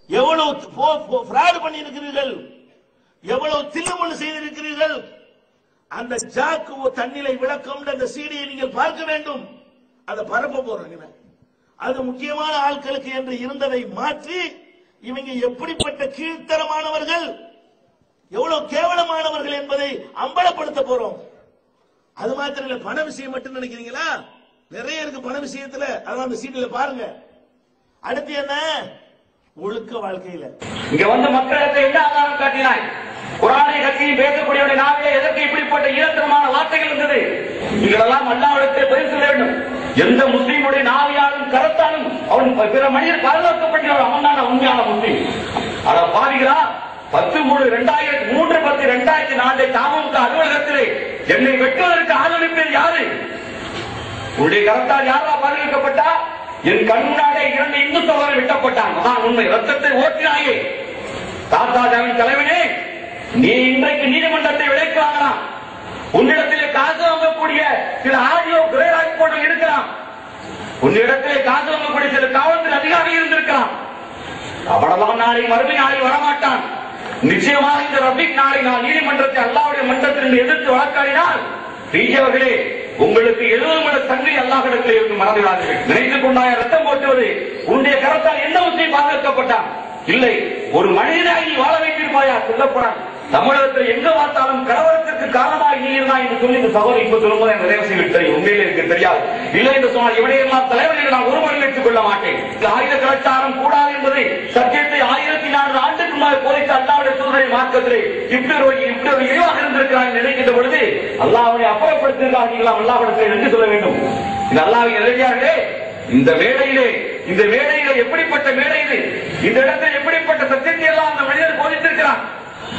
எவ்வளவு ஃப்ராட் பண்ணி இருக்கிறீர்கள், எவ்வளவு தில்லுமுள்ளு செய்திருக்கிறீர்கள். அந்த ஜாக்கு தன்னிலை விளக்கம் அந்த சீடியை நீங்கள் பார்க்க வேண்டும். அதை பரப்ப போறாங்க. அது முக்கியமான ஆட்களுக்கு என்று இருந்ததை மாற்றி இவங்க எப்படிப்பட்ட கீழ்த்தரமானவர்கள், எவ்வளவு கேவலமானவர்கள் என்பதை அம்பலப்படுத்த போறோம். அது மாத்திரம் இல்ல, பண விஷயம் மட்டும் நினைக்கிறீங்களா? நிறைய இருக்கு பண விஷயத்துல. அதான் அந்த சீட்டில் பாருங்க. அடுத்து என்ன? ஒழுக்க வாழ்க்கையில இங்க வந்து மக்களுக்கு என்ன ஆதாரம் காட்டினாய்? குரானை கட்சியும் பேசக்கூடிய நாவிலே எதற்கு இப்படிப்பட்ட ஈரத்தனமான வார்த்தைகள் இருந்தது? நீங்களெல்லாம் அல்லாஹ்விடத்தில் பதில் சொல்ல வேண்டும். எந்த முஸ்லீமுடைய நாவியாலும் கரத்தாலும் அவன் பிற மனிதர் பாதுகாக்கப்பட்டவர், அவன் தான் உண்மையான முஸ்லீம். அத பாவிகளா 10/3/2004 தாமமுக அலுவலகத்திலே என்னை வெட்டுவதற்கு ஆதரவிப்பது யாரு? உன்னுடைய கரத்தால் யாரா பாதுகாக்கப்பட்டா? என் கண் முன்னாலே 2 இந்து சகோதரர் வெட்டப்பட்டான். அதான் உண்மை. ரத்தத்தை ஓட்டினாயே தாத்தாஜாவின் தலைவனே, நீ இன்றைக்கு நீதிமன்றத்தை விலைக்கு வாங்கலாம். உன்னிடத்திலே காசு வாங்கக்கூடிய சில ஆடியோ கிரேராஜ் போன்ற இருக்கலாம். உன்னிடத்திலே காசு வாங்கக்கூடிய சில காவல்துறை அதிகாரி இருந்திருக்கலாம். அவனெல்லாம் நாளை மறுமை நாளை வரமாட்டான். நிச்சயமாக இந்த ரபிக் நாளை நான் நீதிமன்றத்தை அல்லாஹ்வுடைய மன்றத்தில் எதிர்த்து வழக்காடினால் பிஜேவர்களே உங்களுக்கு 70 மணி தங்கை அல்லாஹ்விடத்தில் இருந்து மறந்துவிடாதீர்கள். நினைத்துக் கொண்டாய ரத்தம் போட்டுவது உன்னுடைய கரத்தால் என்ன முஸ்லீம் பாதுகாக்கப்பட்டான்? இல்லை, ஒரு மனிதனாய் நீ வாழ வைத்திருப்பாயா? சொல்லப்படான். தமிழகத்தில் எங்க பார்த்தாலும் கலவரத்திற்கு காரணமாக நீ இருந்தாய் என்று சொல்லி இந்த சகோதரி இப்ப சொல்லும்போது எனக்கு நிறைய விஷயங்கள் தெரியும். உண்மையிலே எனக்கு தெரியாது. இல்லை என்று சொன்னால் இவனையெல்லாம் தலைவர்கள் நான் ஒருவரில் எடுத்துக் கொள்ள மாட்டேன். ஆயுத கலாச்சாரம் கூடாது என்பதை சத்தியத்தை 1400 ஆண்டுக்கு முன்னால் போதித்த அல்லாஹ்வுடைய தூதரை மார்க்கத்திலே இப்படி ஒரு இழிவாக இருந்திருக்கிறார் நினைக்கின்ற பொழுது அல்லாஹ்வை அப்புறப்படுத்திருக்கார்கள். அல்லாஹ்விடத்தில் நன்றி சொல்ல வேண்டும். இந்த அல்லாஹ்வின் இளைஞர்களே, இந்த மேடையிலே எப்படிப்பட்ட மேடை இது? இந்த இடத்தில் எப்படிப்பட்ட சத்தியத்தை எல்லாம் அந்த மனிதர் போதித்திருக்கிறார்.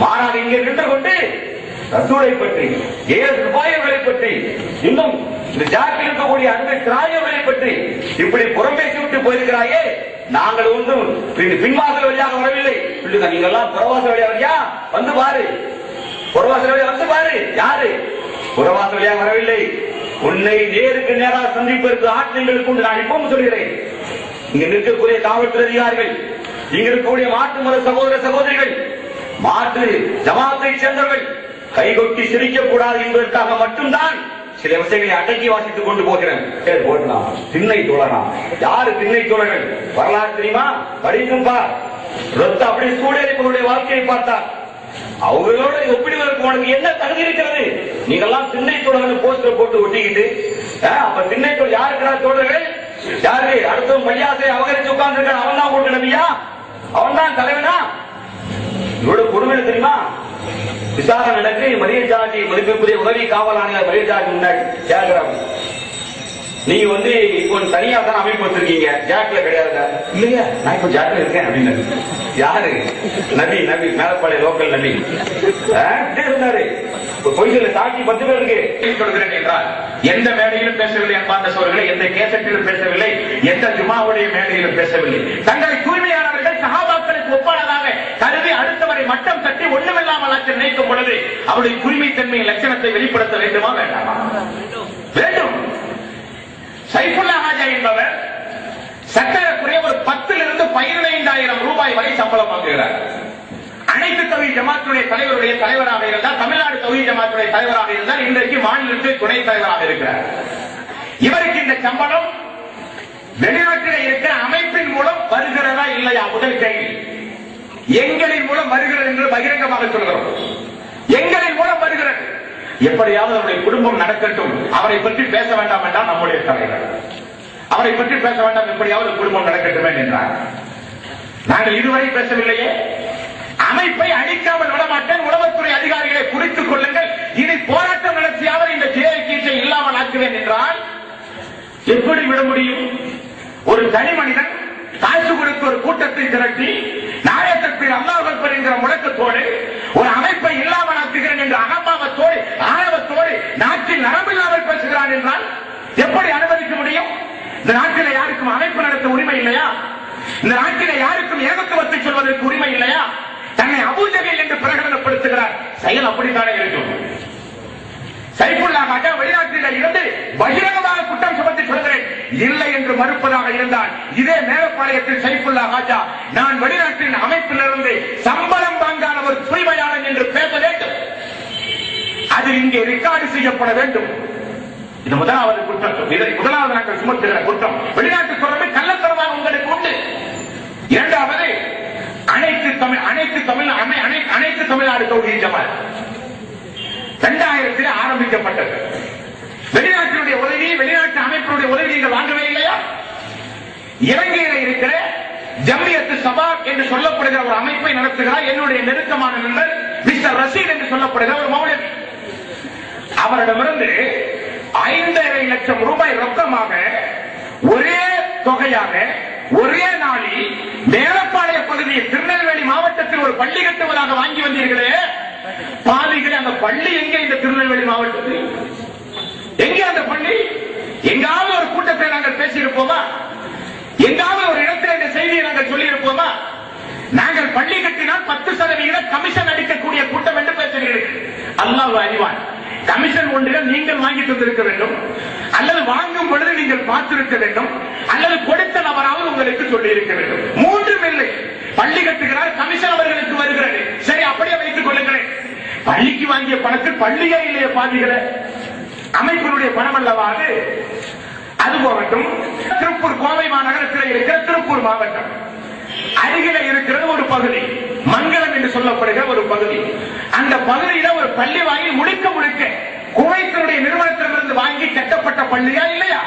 மாறாக இங்கே நின்று கொண்டு ரசூலை பற்றி, ரூபாய்களை பற்றி, இன்னும் இந்த ஜாக்கில் இருக்கக்கூடிய அன்பை திராயவர்களை பற்றி இப்படி புறம்பேசி விட்டு போயிருக்கிறாயே. நாங்கள் ஒன்றும் பின்வாசல் வழியாக வரவில்லை. நீங்க எல்லாம் புறவாசல் வழியாக வரியா? வந்து பாரு. புறவாசல் வழியாக வந்து பாரு. யாரு? புறவாசல் வழியாக வரவில்லை. உன்னை நேருக்கு நேராக சந்திப்பதற்கு ஆற்றல்கள் கொண்டு நான் இப்பவும் சொல்கிறேன். இங்க நிற்கக்கூடிய காவல்துறை அதிகாரிகள், இங்க இருக்கக்கூடிய மாற்று மத சகோதர சகோதரிகள், மாற்று ஜமாத்தை சேர்ந்தவர்கள் கைகொட்டி சிரிக்கக்கூடாது என்பதற்காக மட்டும்தான் சில விஷயங்களை அடக்கி வாசித்துக் கொண்டு போகிறேன். போடலாம் திண்ணை தோழலாம். யாரு திண்ணை தோழர்கள்? வரலாறு தெரியுமா? படிக்கும் பார். ரத்த அப்படி சூழலிப்பவருடைய வாழ்க்கையை பார்த்தார். அவர்களோட ஒப்பிடுவதற்கு உனக்கு என்ன தகுதி இருக்கிறது? நீங்கெல்லாம் திண்ணை தோழர்கள் போஸ்டர் போட்டு ஒட்டிக்கிட்டு, அப்ப திண்ணை தோழர் யாருக்கிறார்? தோழர்கள் யாரு? அடுத்தவங்க பையாசை அவகரிச்சு உட்கார்ந்து அவன் தான் போட்டு நம்பியா? அவன் தான் தலைவனா? இவ்வளவு கொடுமை தெரியுமா? விசாரணை நடக்கு. மரிய ஜார்ஜி மதிப்புக்குரிய உதவி காவல் ஆணையர் மரிய ஜார்ஜி முன்னாடி கேட்கிறாங்க, நீங்க வந்து இப்போ தனியா தான் அமைப்பு வச்சிருக்கீங்க, ஜாக்ல கிடையாது. இல்லையா, நான் இப்ப ஜாக்ல இருக்கேன் அப்படின்னு. யாரு? நபி மேலப்பாளைய லோக்கல் நபி இருந்தாரு. பொய்களை தாக்கி 10 பேருக்கு கொடுக்கிறேன் என்றார். எந்த மேடையிலும் பேசவில்லை அன்பார்ந்த சோழர்களே, எந்த கேசட்டிலும் பேசவில்லை, எந்த ஜுமாவுடைய மேடையிலும் பேசவில்லை. தங்களை தூய்மையானவர்கள் சஹாபாக்களுக்கு ஒப்பானதாக கருதி அடுத்தவரை மட்டம் தட்டி ஒண்ணுமில்லாமல் நினைக்கும் பொழுது அவருடைய தூய்மைத்தன்மை லட்சணத்தை வெளிப்படுத்த வேண்டுமா வேண்டாமா? வேண்டும். சைஃபுல்லா ஹாஜா என்பவர் சட்டக்குறைய ஒரு 10,000 to 15,000 ரூபாய் வரை சம்பளம் வாங்குகிறார். அனைத்து தௌஹீத் ஜமாத்துடைய தலைவருடைய தலைவராக இருந்தால், தமிழ்நாடு தௌஹீத் ஜமாத்துடைய தலைவராக இருந்தால், இன்றைக்கு மாநிலத்தில் துணைத் தலைவராக இருக்கிறார். இவருக்கு இந்த சம்பளம் வெளிநாட்டில் இருக்கிற அமைப்பின் மூலம் வருகிறதா இல்லையா? முதல் கேள்வி. எங்களின் மூலம் வருகிறது என்று பகிரங்கமாக சொல்கிறோம். எங்களின் மூலம் வருகிறது. எப்படியாவது அவருடைய குடும்பம் நடக்கட்டும், அவரை பற்றி பேச வேண்டாம் என்றால் நம்முடைய தலைவர். அவரை பற்றி பேச வேண்டாம், எப்படியாவது குடும்பம் நடக்கட்டும் என்றார். நாங்கள் இதுவரை பேசவில்லையே. அமைப்பை அழிக்காமல் விடமாட்டேன். உளவுத்துறை அதிகாரிகளை குறித்துக் கொள்ளுங்கள். இனி போராட்டம் நடத்தியாவது இந்த ஜேஐகே இல்லாமல் ஆக்குவேன் என்றால் எப்படி விட முடியும்? ஒரு தனி மனிதன் காசு கொடுத்து ஒரு கூட்டத்தை திரட்டி நாயகத்தின் அல்லாஹ் அக்பர் என்கிற முழக்கத்தோடு ஒரு அமைப்பை இல்லாமல் ஆக்குகிறேன் என்ற அகம்பாவத்தோடு ஆணவத்தோடு நாட்டில் நரம்பில்லாமல் பேசுகிறான் என்றால் எப்படி அனுமதிக்க முடியும்? இந்த நாட்டில் யாருக்கும் அமைப்பு நடத்த உரிமை இல்லையா? இந்த நாட்டில் யாருக்கும் ஏகத்துவத்தை சொல்வதற்கு உரிமை இல்லையா? தன்னை அபூஜகல் என்று பிரகடனப்படுத்துகிறார். செயல் அப்படித்தானே இருக்கும். சைஃபுல்லா காஜா வெளிநாட்டில் இருந்து பகிரங்கமாக குற்றம் சுமத்தி சொல்கிறேன். இல்லை என்று மறுப்பதாக இருந்தால் இதே மேலப்பாளையத்தில் சைஃபுல்லா காஜா நான் வெளிநாட்டின் அமைப்பிலிருந்து சம்பளம் வாங்காத ஒரு தூய்மையாளன் என்று பேச வேண்டும். அது இங்கே ரெக்கார்டு செய்யப்பட வேண்டும். இது முதலாவது குற்றம். இதை முதலாவது நாங்கள் சுமத்துகிற குற்றம். வெளிநாட்டு தொடர்பு கள்ளத்தனமாக உங்களுக்கு உண்டு. இரண்டாவது அனைத்து தமிழ்நாடு தௌஹீத் ஜமாத் 2000 ஆரம்பிக்கப்பட்டது. வெளிநாட்டினுடைய உதவி, வெளிநாட்டு அமைப்பினுடைய உதவி நீங்கள் வாங்கவே இல்லையா? இலங்கையில இருக்கிற ஜம்மியத்து சபாக் என்று சொல்லப்படுகிற ஒரு அமைப்பை நடத்துகிறார் என்னுடைய நெருக்கமான நண்பர் மிஸ்டர் ரஷீத் என்று சொல்லப்படுகிற ஒரு மௌலவி. அவரிடமிருந்து 5.5 லட்சம் ரூபாய் ரொக்கமாக ஒரே தொகையாக ஒரே நாளில் மேலப்பாளைய பகுதியில் திருநெல்வேலி மாவட்டத்தில் ஒரு பள்ளி கட்டுவதாக வாங்கி வந்தீர்களே பாதிகளே, அந்த பள்ளி எங்கே? இந்த திருநெல்வேலி மாவட்டத்தில் எங்கே அந்த பள்ளி? எங்காவது ஒரு கூட்டத்தை நாங்கள் பேசியிருப்போமா? எங்காவது ஒரு இடத்தில் இந்த செய்தியை நாங்கள் சொல்லியிருப்போமா? நாங்கள் பள்ளி கட்டினால் 10% கமிஷன் அடிக்கக்கூடிய கூட்டம் என்று பேசுகிறீர்கள். அல்லாஹ் அறிவான். கமிஷன் ஒன்றில் நீங்கள் வாங்கி தந்திருக்க வேண்டும், அல்லது வாங்கும் பொழுது நீங்கள் பார்த்திருக்க வேண்டும், அல்லது கொடுத்த நபராவது உங்களுக்கு சொல்லி இருக்க வேண்டும். மூன்றும் இல்லை. பள்ளி கட்டுகிறார், கமிஷன் அவர்களுக்கு வருகிறது. சரி, அப்படியே வைத்துக் கொள்ளுங்களேன். பள்ளிக்கு வாங்கிய பணத்தில் பள்ளியே இல்லையே பாதிகள அமைப்பினுடைய பணம் அல்லவா அது? அது போகட்டும். திருப்பூர் கோவை மாநகரத்தில் இருக்கிற திருப்பூர் மாவட்டம் அருகில இருக்கிறது ஒரு பகுதி, மங்களம் என்று சொல்லப்படுகிற ஒரு பகுதி. அந்த பகுதியில ஒரு பள்ளி வாங்கி முழுக்க முழுக்க குவைத்தினுடைய நிறுவனத்திலிருந்து வாங்கி கட்டப்பட்ட பள்ளியா இல்லையா?